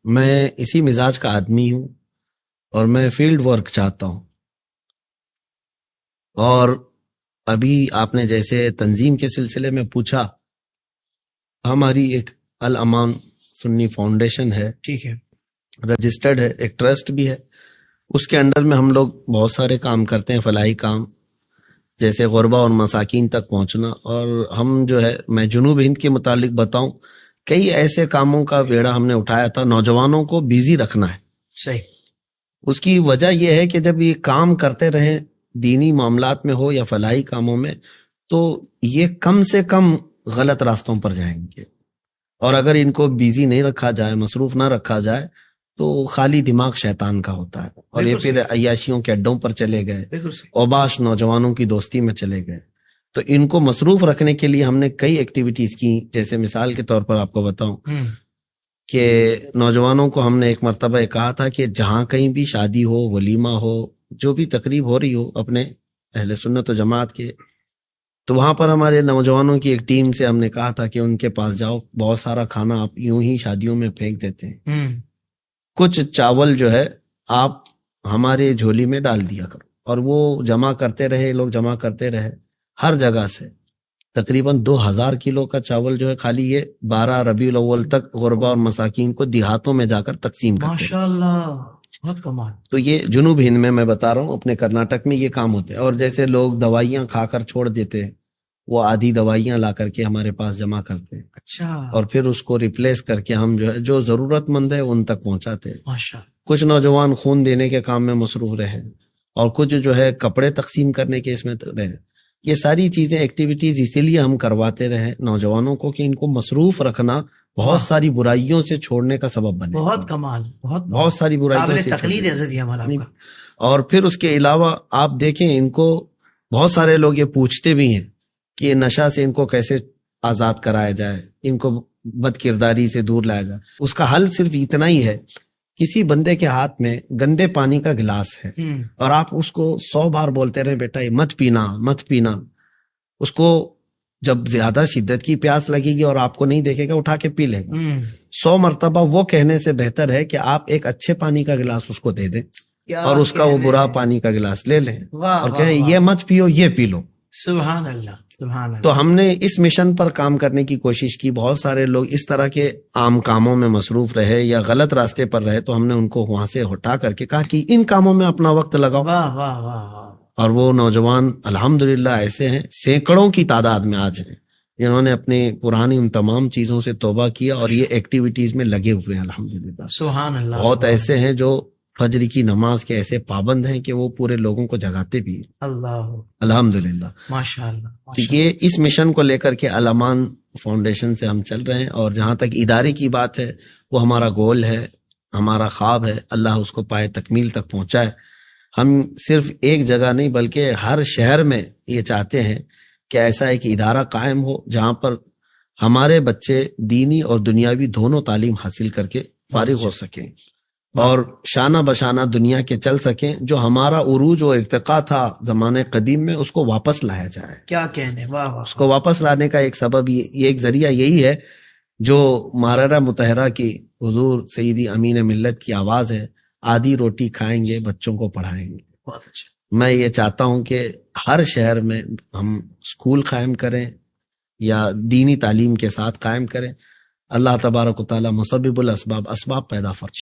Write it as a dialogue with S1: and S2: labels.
S1: میں اسی مزاج کا آدمی ہوں اور میں فیلڈ ورک چاہتا ہوں. اور ابھی آپ نے جیسے تنظیم کے سلسلے میں پوچھا، ہماری ایک الامان سنی فاؤنڈیشن ہے،
S2: ٹھیک ہے،
S1: رجسٹرڈ ہے، ایک ٹرسٹ بھی ہے. اس کے انڈر میں ہم لوگ بہت سارے کام کرتے ہیں، فلاحی کام، جیسے غربا اور مساکین تک پہنچنا. اور ہم جو ہے، میں جنوب ہند کے متعلق بتاؤں، کئی ایسے کاموں کا بیڑا ہم نے اٹھایا تھا. نوجوانوں کو بیزی رکھنا ہے.
S2: صحیح.
S1: اس کی وجہ یہ ہے کہ جب یہ کام کرتے رہیں، دینی معاملات میں ہو یا فلاحی کاموں میں، تو یہ کم سے کم غلط راستوں پر جائیں گے. اور اگر ان کو بیزی نہیں رکھا جائے، مصروف نہ رکھا جائے، تو خالی دماغ شیطان کا ہوتا ہے، اور یہ پھر عیاشیوں کے اڈوں پر چلے گئے، اوباش نوجوانوں کی دوستی میں چلے گئے. تو ان کو مصروف رکھنے کے لیے ہم نے کئی ایکٹیویٹیز کی. جیسے مثال کے طور پر آپ کو بتاؤں کہ نوجوانوں کو ہم نے ایک مرتبہ کہا تھا کہ جہاں کہیں بھی شادی ہو، ولیمہ ہو، جو بھی تقریب ہو رہی ہو اپنے اہل سنت و جماعت کے، تو وہاں پر ہمارے نوجوانوں کی ایک ٹیم سے ہم نے کہا تھا کہ ان کے پاس جاؤ، بہت سارا کھانا آپ یوں ہی شادیوں میں پھینک دیتے ہیں، کچھ چاول جو ہے آپ ہمارے جھولی میں ڈال دیا کرو. اور وہ جمع کرتے رہے، لوگ جمع کرتے رہے ہر جگہ سے. تقریباً 2000 کلو کا چاول جو ہے خالی یہ 12 ربیع الاول تک غربا اور مساکین کو دیہاتوں میں جا کر تقسیم کرتے.
S2: ماشاءاللہ، بہت کمال.
S1: تو یہ جنوب ہند میں بتا رہا ہوں، اپنے کرناٹک میں یہ کام ہوتے ہیں. اور جیسے لوگ دوائیاں کھا کر چھوڑ دیتے ہیں، وہ آدھی دوائیاں لا کر کے ہمارے پاس جمع کرتے ہیں.
S2: اچھا.
S1: اور پھر اس کو ریپلیس کر کے ہم جو ہے، جو ضرورت مند ہے ان تک پہنچاتے ہیں.
S2: ماشاءاللہ.
S1: کچھ نوجوان خون دینے کے کام میں مصروف رہے، اور کچھ جو ہے کپڑے تقسیم کرنے کے اس میں رہے. یہ ساری چیزیں، ایکٹیویٹیز اسی لیے ہم کرواتے رہے نوجوانوں کو کہ ان کو مصروف رکھنا بہت ساری برائیوں سے چھوڑنے کا سبب بنے.
S2: بہت کمال،
S1: بہت ساری برائیوں سے
S2: تقلید ہے.
S1: اور پھر اس کے علاوہ آپ دیکھیں، ان کو بہت سارے لوگ یہ پوچھتے بھی ہیں کہ نشہ سے ان کو کیسے آزاد کرایا جائے، ان کو بد کرداری سے دور لایا جائے. اس کا حل صرف اتنا ہی ہے، کسی بندے کے ہاتھ میں گندے پانی کا گلاس ہے، اور آپ اس کو 100 بار بولتے رہے بیٹا یہ مت پینا مت پینا، اس کو جب زیادہ شدت کی پیاس لگے گی اور آپ کو نہیں دیکھے گا، اٹھا کے پی لے گا. 100 مرتبہ وہ کہنے سے بہتر ہے کہ آپ ایک اچھے پانی کا گلاس اس کو دے دیں، اور اس کا وہ برا پانی کا گلاس لے لیں، اور کہیں یہ مت پیو یہ پی لو.
S2: سبحان اللہ، سبحان اللہ.
S1: تو ہم نے اس مشن پر کام کرنے کی کوشش کی. بہت سارے لوگ اس طرح کے عام کاموں میں مصروف رہے یا غلط راستے پر رہے، تو ہم نے ان کو وہاں سے ہٹا کر کے کہا کہ ان کاموں میں اپنا وقت لگاؤ.
S2: واہ واہ واہ.
S1: اور وہ نوجوان الحمدللہ ایسے ہیں، سینکڑوں کی تعداد میں آج ہیں، جنہوں نے اپنے پرانی ان تمام چیزوں سے توبہ کیا اور یہ ایکٹیویٹیز میں لگے ہوئے ہیں الحمدللہ.
S2: سبحان اللہ.
S1: بہت ایسے ہیں جو فجر کی نماز کے ایسے پابند ہیں کہ وہ پورے لوگوں کو جگاتے بھی ہیں.
S2: اللہ،
S1: الحمدللہ.
S2: ماشاءاللہ.
S1: یہ اس مشن کو لے کر کے الامان فاؤنڈیشن سے ہم چل رہے ہیں. اور جہاں تک ادارے کی بات ہے، وہ ہمارا گول ہے، ہمارا خواب ہے، اللہ اس کو پائے تکمیل تک پہنچائے. ہم صرف ایک جگہ نہیں بلکہ ہر شہر میں یہ چاہتے ہیں کہ ایسا ایک ادارہ قائم ہو جہاں پر ہمارے بچے دینی اور دنیاوی دونوں تعلیم حاصل کر کے فارغ ہو سکیں، اور شانہ بشانہ دنیا کے چل سکیں. جو ہمارا عروج و ارتقا تھا زمانے قدیم میں، اس کو واپس لایا جائے.
S2: کیا کہنے، واہ واہ.
S1: اس کو واپس لانے کا ایک سبب، یہ ایک ذریعہ یہی ہے جو ماررہ مطہرہ کی حضور سیدی امین ملت کی آواز ہے، آدھی روٹی کھائیں گے بچوں کو پڑھائیں گے.
S2: بہت اچھا.
S1: میں یہ چاہتا ہوں کہ ہر شہر میں ہم اسکول قائم کریں یا دینی تعلیم کے ساتھ قائم کریں. اللہ تبارک و تعالی مسبب الاسباب، اسباب پیدا فرمائے.